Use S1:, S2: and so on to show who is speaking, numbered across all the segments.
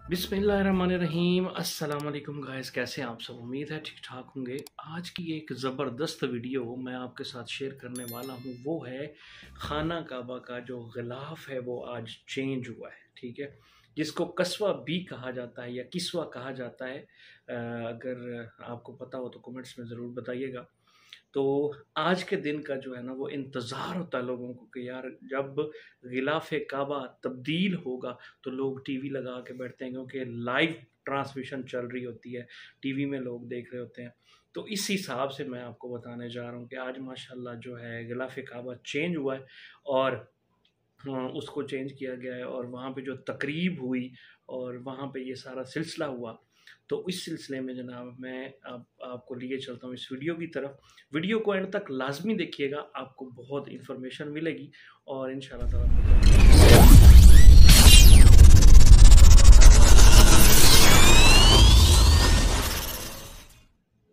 S1: बिस्मिल्लाहिर्रहमानिर्रहीम। अस्सलाम वालेकुम गाइस, कैसे हैं आप सब? उम्मीद है ठीक ठाक होंगे। आज की एक ज़बरदस्त वीडियो मैं आपके साथ शेयर करने वाला हूँ, वो है खाना काबा का जो ग़िलाफ़ है वो आज चेंज हुआ है, ठीक है, जिसको कस्वा भी कहा जाता है या किस्वा कहा जाता है। अगर आपको पता हो तो कमेंट्स में ज़रूर बताइएगा। तो आज के दिन का जो है ना वो इंतज़ार होता है लोगों को कि यार जब ग़िलाफ़े काबा तब्दील होगा तो लोग टीवी लगा के बैठते हैं, क्योंकि लाइव ट्रांसमिशन चल रही होती है, टीवी में लोग देख रहे होते हैं। तो इस हिसाब से मैं आपको बताने जा रहा हूँ कि आज माशाल्लाह जो है ग़िलाफ़े काबा चेंज हुआ है और उसको चेंज किया गया है, और वहाँ पे जो तकरीब हुई और वहाँ पे ये सारा सिलसिला हुआ। तो इस सिलसिले में जनाब मैं आपको लिए चलता हूँ इस वीडियो की तरफ। वीडियो को एंड तक लाजमी देखिएगा, आपको बहुत इन्फॉर्मेशन मिलेगी और इंशाल्लाह ताला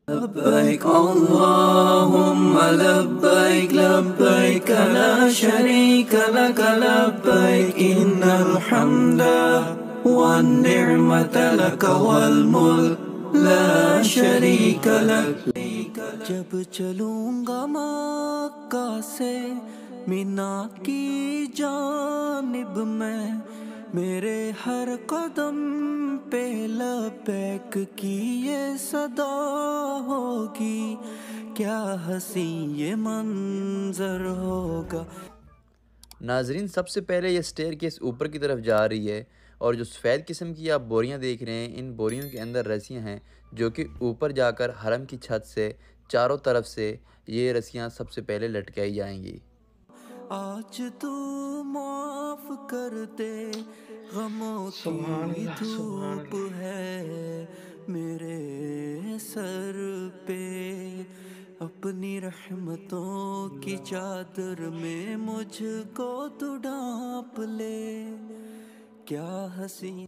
S2: لبيك اللهم لبيك لبيك لا شريك لك لبيك إن الحمد والنعمة لك والملك لا شريك لك جب چلوں گا مکہ سے مینا کی جانب میں میرے ہر قدم پہ لبیک کی یہ صدا ہوگی کیا حسین یہ منظر ہوگا۔
S3: ناظرین، سب سے پہلے یہ سٹیئر کیس اوپر کی طرف جا رہی ہے، اور جو سفید قسم کی آپ بوریاں دیکھ رہے ہیں، ان بوریوں کے اندر رسیاں ہیں جو کہ اوپر جا کر حرم کی چھت سے چاروں طرف سے یہ رسیاں سب سے پہلے لٹکائی جائیں گی۔
S2: آج تو معاف کر دے غموں کی دھوپ ہے میرے سر پہ، اپنی رحمتوں کی چادر میں مجھ کو تو ڈھانپ لے کیا حسین۔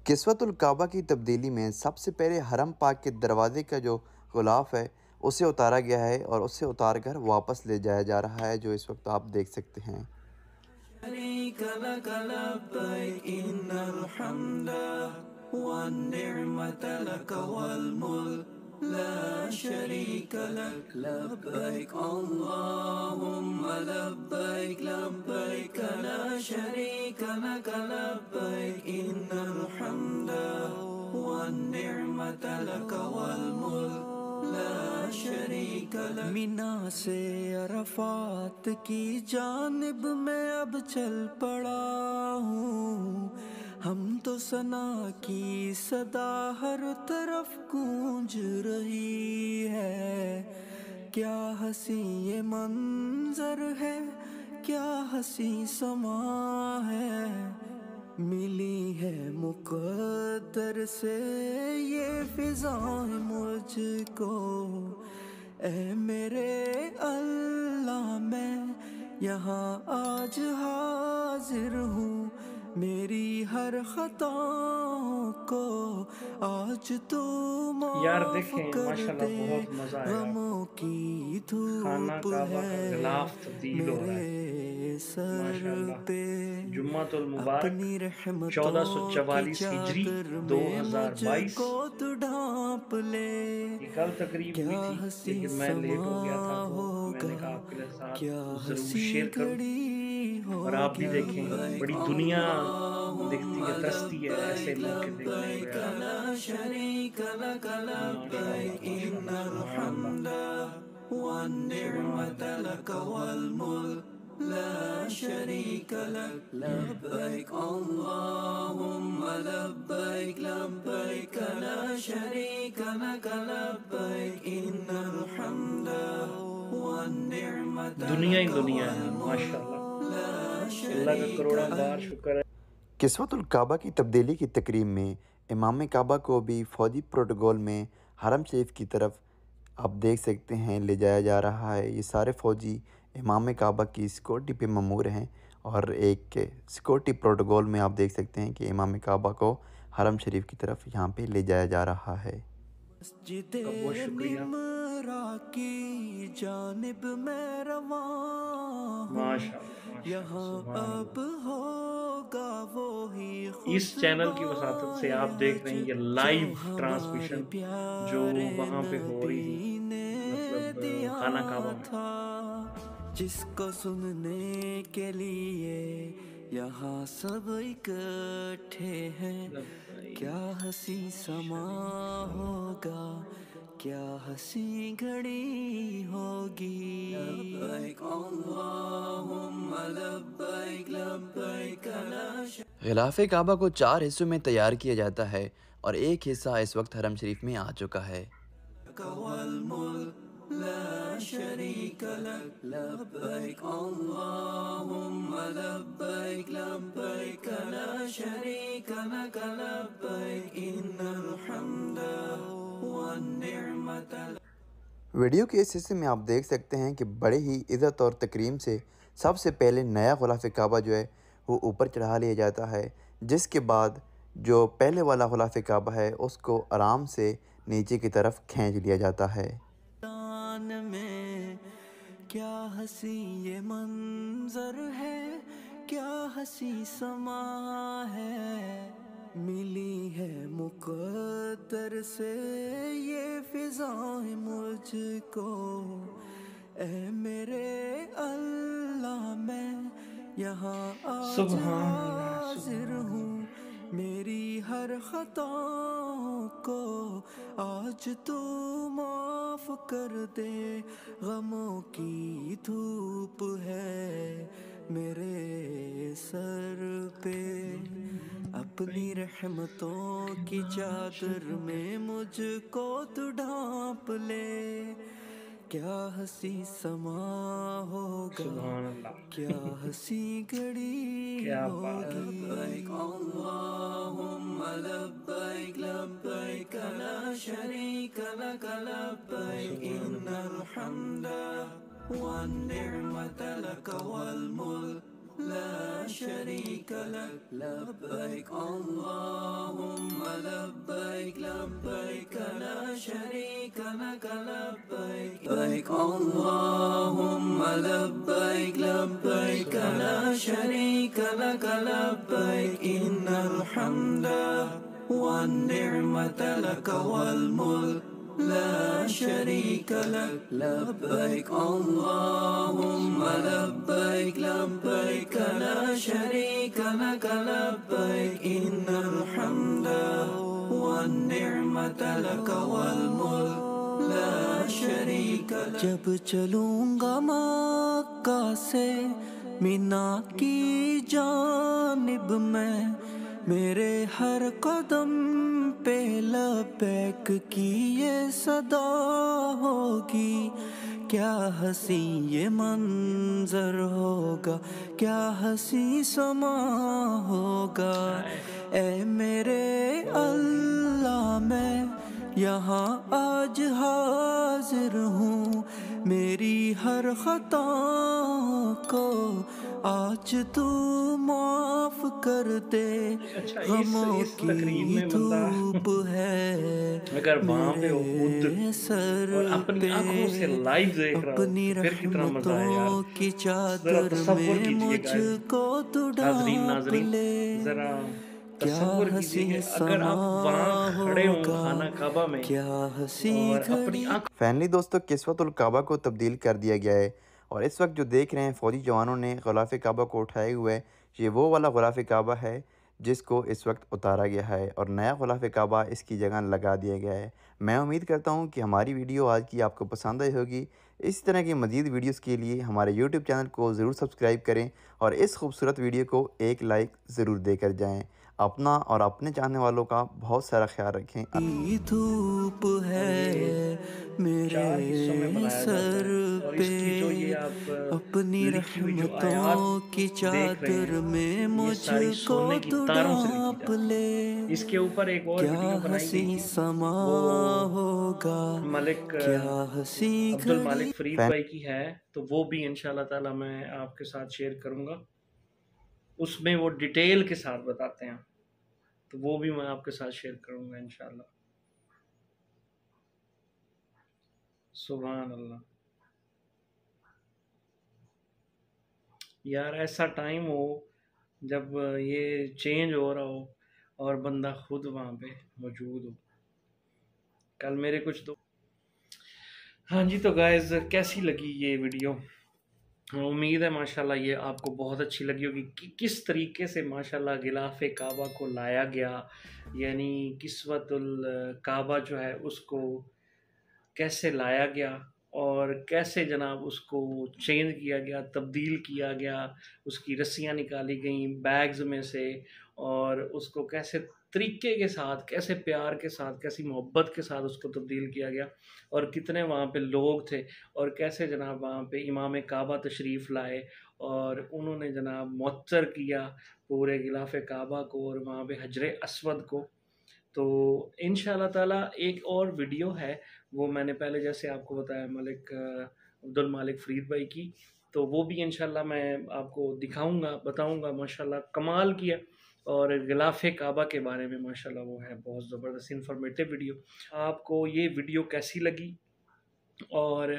S3: کسوت الکعبہ کی تبدیلی میں سب سے پہلے حرم پاک کے دروازے کا جو غلاف ہے اسے اتارا گیا ہے، اور اسے اتار کر واپس لے جایا جا رہا ہے، جو اس وقت آپ دیکھ سکتے ہیں۔
S2: شریک لک لبیک ان الحمد والنعمت لک والملک لا شریک لک لبیک اللہم لبیک لبیک لا شریک لک لبیک ان الحمد والنعمت لک والملک لا شریک لک۔ مینا سے عرفات کی جانب میں اب چل پڑا ہوں، ہم تو ثنا کی صدا ہر طرف گونج رہی ہے، کیا حسین یہ منظر ہے کیا حسین سما ہے، ملی ہے مقدر سے یہ فضائیں مجھ کو، اے میرے اللہ میں یہاں آج حاضر ہوں، میری ہر خطاؤں کو آج تو
S1: یار
S2: معاف
S1: دیکھیں
S2: کر
S1: ماشاءاللہ
S2: دے،
S1: بہت مزہ آئے گا آپ کو۔
S2: غموں کی
S1: خانہ
S2: دھوپ
S1: کعبہ کا
S2: ہے
S1: غلاف تبدیل ہو رہا ہے
S2: میرے سر
S1: ماشاءاللہ۔
S2: پہ،
S1: جمعۃ المبارک
S2: اپنی رحمتوں کی
S1: 1444 ہجری
S2: چادر میں مجھ
S1: 2022۔
S2: کو تو ڈھانپ لے
S1: یہ کل تقریب ہوئی
S2: کیا
S1: تھی
S2: حسین
S1: لیکن میں لیٹ ہو گیا تھا،
S2: سما
S1: تو میں نے کہا
S2: ہوگا
S1: آپ کے ساتھ
S2: کیا
S1: ضرور
S2: حسین
S1: شیئر کروں،
S2: گھڑی
S1: اور آپ بھی
S2: ہوگی۔
S1: دیکھیں، بڑی دنیا دکھتی ہے، ترستی ہے ایسے
S2: لبیک
S1: موقع دیکھنے کو
S2: لبیک
S1: یار۔
S2: لا شریک لک
S1: ماشاءاللہ
S2: لبیک ان
S1: ماشاءاللہ سبحان اللہ
S2: الحمد
S1: سبحان
S2: والنعمت
S1: اللہ۔
S2: لک والملک لا شریک لک لبیک اللہم لبیک لبیک لا شریک لک لبیک ان الحمد والنعمت
S1: دنیا ہی
S2: لک
S1: دنیا ہے
S2: والملک
S1: ماشاءاللہ،
S2: لا
S1: اللہ کا
S2: شریک
S1: کروڑاں بار
S2: لک۔
S1: شکر ہے۔
S3: کسوت الکعبہ کی تبدیلی کی تقریب میں امام کعبہ کو بھی فوجی پروٹوکول میں حرم شریف کی طرف آپ دیکھ سکتے ہیں لے جایا جا رہا ہے۔ یہ سارے فوجی امام کعبہ کی سیکورٹی پہ مامور ہیں، اور ایک سیکورٹی پروٹوکول میں آپ دیکھ سکتے ہیں کہ امام کعبہ کو حرم شریف کی طرف یہاں پہ لے جایا جا رہا ہے۔
S2: مسجد
S1: آپ کا بہت شکریہ۔
S2: बरा की जानिब मैं रवां हूँ,
S1: माशाअल्लाह
S2: यहाँ
S1: सुभान
S2: अब
S1: अल्लाह।
S2: होगा वो ही
S1: इस चैनल की वसातत से आप देख रहे हैं ये लाइव ट्रांसमिशन जो वहाँ पे हो रही थी, मतलब खाना काबा में।
S2: था, जिसको सुनने के लिए यहाँ सब इकट्ठे हैं। क्या हंसी समा होगा, क्या हंसी घड़ी होगी। लब्बैक अल्लाहुम्मा लब्बैक लब्बैक ला
S3: ग़िलाफ़ काबा को 4 हिस्सों में तैयार किया जाता है और एक हिस्सा इस वक्त हरम शरीफ में आ चुका है।
S2: शरीक वल मुल्क ला शरीक लक लब्बैक अल्लाहुम्मा लब्बैक लब्बैक ला शरीक लक लब्बैक इन्नल हम्दा वन निअमत।
S3: वीडियो के इस हिस्से में आप देख सकते हैं कि बड़े ही इज़्ज़त और तकरीम से सबसे पहले नया ग़िलाफ़ काबा जो है वो ऊपर चढ़ा लिया जाता है, जिसके बाद जो पहले वाला ग़िलाफ़ काबा है उसको आराम से नीचे की तरफ खींच लिया जाता है।
S2: में क्या हंसी ये मंजर है, क्या हंसी समा है, मिली है मुक़द्दर से ये फ़िज़ाएं मुझको। ऐ मेरे अल्लाह मैं यहाँ आज
S1: सुभान अल्लाह
S2: हाज़िर हूँ, मेरी हर ख़ताओं को आज तू माफ़ कर दे। गमों की धूप है मेरे सर पे, अपनी रहमतों की चादर में मुझको तू ढाँप ले। क्या हंसी समा होगा,
S1: सुभान अल्लाह।
S2: क्या हंसी घड़ी
S1: क्या बात है।
S2: लब्बैक अल्लाहुम्मा लब्बैक लब्बैक ला शरीक लक लब्बैक इन्नल हम्दा वन निअमत लक वल मुल्क ला शरीक लक लब्बैक अल्लाहुम्मा लब्बैक लब्बैक ला शरीक लक लब्बैक अल्लाहुम्मा लब्बैक लब्बैक ला शरीक लक लब्बैक इन्नल हम्दा वन निअमत लक वल मुल्क ला शरीक लक लब्बैक अल्लाहुम्मा लब्बैक लब्बैक ला शरीक लक लब्बैक इन्नल हम्दा वन निअमत लक वल मुल्क ला शरीक लक। जब चलूंगा मक्का से मिना की जानिब में, मेरे हर कदम पे लब्बैक की ये सदा होगी। क्या हंसी ये मंजर होगा, क्या हंसी समा होगा। ऐ मेरे अल्लाह मैं यहाँ आज हाजिर हूँ, मेरी हर खताओं को आज तू माफ कर दे।
S1: अच्छा,
S2: गमों
S1: इस तकरीब
S2: की
S1: में बंदा
S2: धूप है
S1: अगर वहाँ पे हो
S2: मेरे
S1: खुद
S2: सर
S1: और अपनी आंखों से
S2: पे,
S1: लाइव देख रहा हो
S2: अपनी
S1: तो फिर कितना मजा है यार।
S2: रहमतों की
S1: जरा
S2: चादर
S1: तसव्वुर
S2: में
S1: कीजिए गाइस,
S2: मुझको तू
S1: हाजरीन
S2: ढाँप
S1: नाजरीन,
S2: ले।
S1: जरा
S2: क्या
S1: तसव्वुर कीजिए कि
S2: हंसी
S1: अगर
S2: समा
S1: आप वहाँ खड़े हों
S2: होगा,
S1: खाना काबा में
S2: क्या हंसी
S1: और अपनी
S2: घड़ी।
S1: आंखों
S3: फ़ाइनली दोस्तों किस्वतुल काबा को तब्दील कर दिया गया है और इस वक्त जो देख रहे हैं फ़ौजी जवानों ने ग़िलाफ़ काबा को उठाए हुए है, ये वो वाला ग़िलाफ़ काबा है जिसको इस वक्त उतारा गया है और नया ग़िलाफ़ काबा इसकी जगह लगा दिया गया है। मैं उम्मीद करता हूँ कि हमारी वीडियो आज की आपको पसंद आई होगी। इस तरह की मज़ीद वीडियोज़ के लिए हमारे यूट्यूब चैनल को ज़रूर सब्सक्राइब करें और इस खूबसूरत वीडियो को एक लाइक ज़रूर देकर जाएँ। अपना और अपने चाहने वालों का बहुत सारा ख्याल रखें।
S2: धूप है
S1: चार हिस्सों में
S2: मेरे
S1: बनाया जाता
S2: सर
S1: है और
S2: पे,
S1: इसकी जो ये आप
S2: अपनी
S1: लिखी हुई जो आयत
S2: रहमतों की
S1: देख रहे
S2: चादर में
S1: हैं ये सारी
S2: मुझको
S1: सोने की
S2: तू
S1: तारों से लिखी
S2: ढाँप
S1: जाती
S2: ले।
S1: है। इसके ऊपर एक और
S2: क्या
S1: वीडियो बनाई गई
S2: हंसी
S1: थी,
S2: समा
S1: वो
S2: होगा,
S1: मलिक
S2: क्या हंसी
S1: अब्दुल
S2: घड़ी।
S1: मालिक फरीद भाई की है, तो वो भी इंशाल्लाह ताला मैं आपके साथ शेयर करूंगा। उसमें वो डिटेल के साथ बताते हैं, तो वो भी मैं आपके साथ शेयर करूंगा इंशाल्लाह। سبحان اللہ یار، ایسا ٹائم ہو جب یہ چینج ہو رہا ہو اور بندہ خود وہاں پہ موجود ہو. کل میرے کچھ تو ہاں جی. تو گائز کیسی لگی یہ ویڈیو؟ امید ہے ماشاءاللہ یہ آپ کو بہت اچھی لگی ہوگی کہ کس طریقے سے ماشاءاللہ غلاف کعبہ کو لایا گیا، یعنی کسوت الکعبہ جو ہے اس کو کیسے لایا گیا اور کیسے جناب اس کو چینج کیا گیا، تبدیل کیا گیا، اس کی رسیاں نکالی گئیں بیگز میں سے، اور اس کو کیسے طریقے کے ساتھ، کیسے پیار کے ساتھ، کیسی محبت کے ساتھ اس کو تبدیل کیا گیا، اور کتنے وہاں پہ لوگ تھے، اور کیسے جناب وہاں پہ امام کعبہ تشریف لائے اور انہوں نے جناب معطر کیا پورے غلاف کعبہ کو اور وہاں پہ حجر اسود کو. تو انشاءاللہ تعالیٰ ایک اور ویڈیو ہے، وہ میں نے پہلے جیسے آپ کو بتایا ملک عبد المالک فرید بھائی کی، تو وہ بھی انشاءاللہ میں آپ کو دکھاؤں گا، بتاؤں گا. ماشاءاللہ کمال کیا، اور غلاف کعبہ کے بارے میں ماشاءاللہ وہ ہے بہت زبردست انفارمیٹیو ویڈیو. آپ کو یہ ویڈیو کیسی لگی؟ اور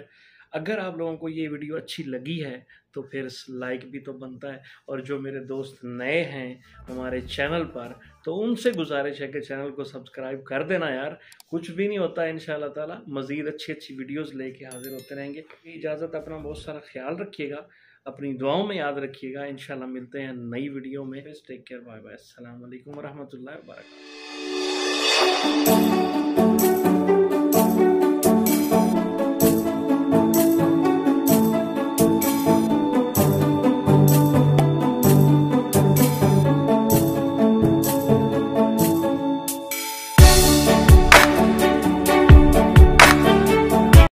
S1: اگر آپ لوگوں کو یہ ویڈیو اچھی لگی ہے تو پھر لائک بھی تو بنتا ہے، اور جو میرے دوست نئے ہیں ہمارے چینل پر تو ان سے گزارش ہے کہ چینل کو سبسکرائب کر دینا یار. کچھ بھی نہیں ہوتا، انشاءاللہ تعالی مزید اچھی ویڈیوز لے کے حاضر ہوتے رہیں گے. اجازت، اپنا بہت سارا خیال رکھیے گا، اپنی دعاؤں میں یاد رکھیے گا. انشاءاللہ ملتے ہیں نئی ویڈیو میں. ٹیک کیئر، بائے بائے، السلام علیکم ورحمۃ اللہ وبرکاتہ.